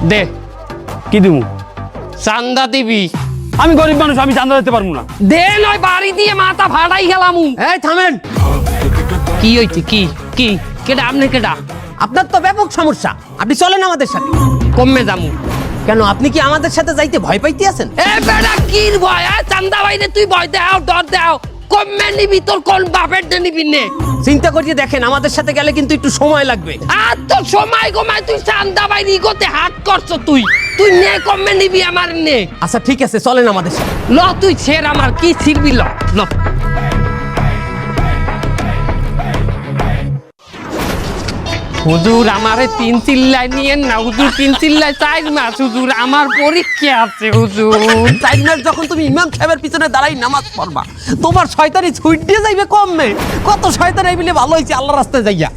দে কি দিব? চান্দা দিবি। আমি গরিব মানুষ, আমি চাঁদা দিতে পারবো না। দে নয় বাড়ি দিয়ে মাথা ফাটাই গেলাম। এই থামেন, কি হইছে? কি কি কেডা? আপনি কেডা? আপনার তো ব্যাপক সমস্যা, আপনি চলেন আমাদের সাথে। কমে যামু। কেন, আপনি কি আমাদের সাথে যাইতে ভয় পাইতে আছেন? এ বেটা কি ভয়? চান্দা বাইরে তুই ভয় দেও, ডর দেও। কমে নিবি, তোর কোন বাপের দে নিবি নে? চিন্তা করিয়ে দেখেন, আমাদের সাথে গেলে কিন্তু একটু সময় লাগবে। আর তো সময় কমায় তুই চান্দা বাইরে ইগোতে হাত করছ। তুই তুই নে, কমে নিবি আমার নে। আচ্ছা ঠিক আছে, চলেন আমাদের সাথে। ল তুই ছেড়, আমার কি ছিড়বি? ল ল। হুজুর আমারে 3 চিল্লাই নিয়েন না হুজুর, 3 চিল্লাই 4 মাস হুজুর, আমার পরীক্ষা আছে হুজুর। 4 মাস যখন তুমি ইমাম সাহেবের পিছনে দাঁড়াই নামাজ পড়বা, তোমার শয়তানি ছুট দিয়ে যাইবে কমবে। কত শয়তান এই বলে ভালো হয়েছে আল্লাহর রাস্তায় যাইয়া।